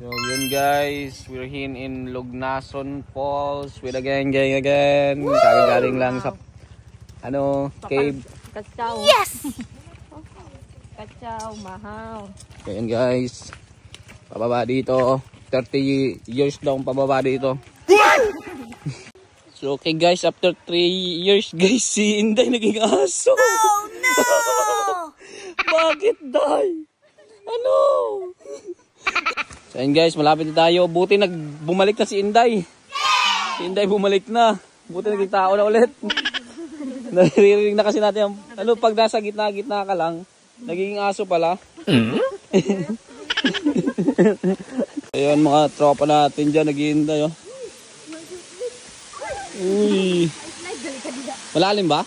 So yun guys, we're here in Lugnason Falls with a gang again. Galing lang sa cave. Kachaw. Yes! Kachaw, mahal. So yun guys, pababa dito. 30 years daw pababa dito. So okay guys, after 3 years guys, si Inday naging aso. Oh no! Bakit Day? Ano? So yun guys, malapit na tayo. Buti bumalik na si Inday. Si Inday bumalik na. Buti naging tao na ulit. Naririnig na kasi natin pag nasa gitna ka lang, naging aso pala. Ayun mga tropa natin dyan, naghihintay. Uy. Malalim ba?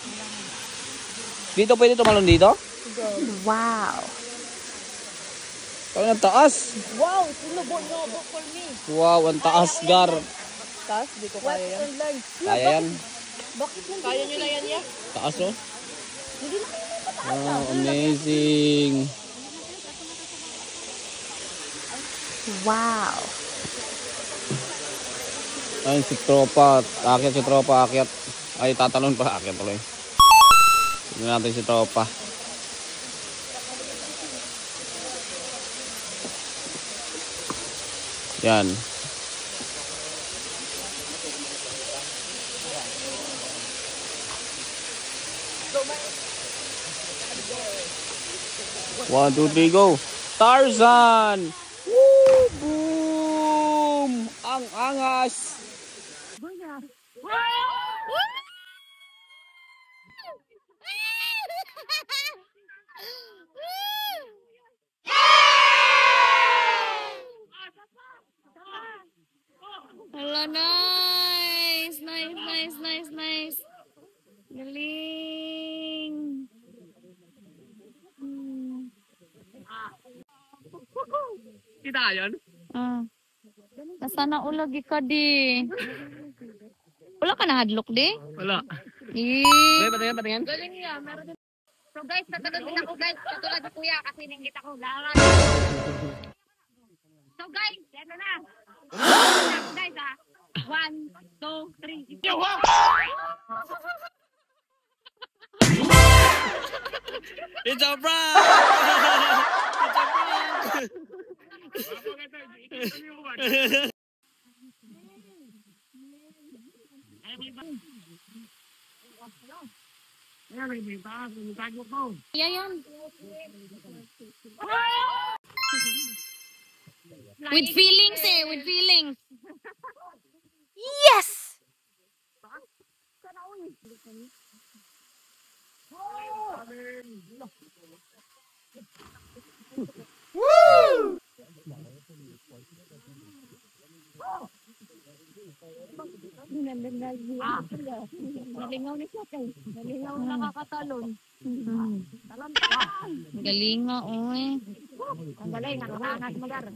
Dito pwede tumalon dito? Wow. Ang taas. Wow, sinubo for me. Wow, ang taas, Gar. Taas, di ko kaya yan. Kaya yan. Bakit kaya nyo na yan, ya? Taas, oh. Wow, amazing. Wow. Ayun si tropa. Akyat si tropa, akyat. Ay, tatalon pa. Akyat tuloy. Tignan natin si tropa. Yan. One, two, three, go. Tarzan! Woo! Boom! Ang angas! Hello, nice. Galing. Kita yun? Nasana ulagi ka di. Wala ka na hadlok di? Wala. Patingin. Galing niya. Meron din. So guys, tatagod din ako guys. Katulad ni Kuya kasi ninggit ako. So guys, yan na. Guys ha. 1, 2, 3. It's a prank! It's a prank! Yan. With feelings with feelings. Yes! Woo! Nalingaw ni siya kay. Nalingaw nakakatalon. Galing nga, oy. Ang galing, nakakangas magar.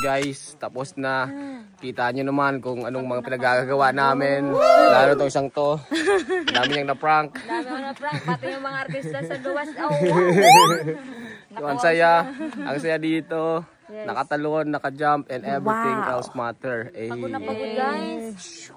Guys, tapos na. Kita nyo naman kung anong mga pinagagawa namin. Lalo to isang to. Dami niyang na-prank. Pati yung mga artista sa gawas. So, ang saya dito. Yes. Nakatalon, naka-jump, and everything else matter. Pagod na pagod guys.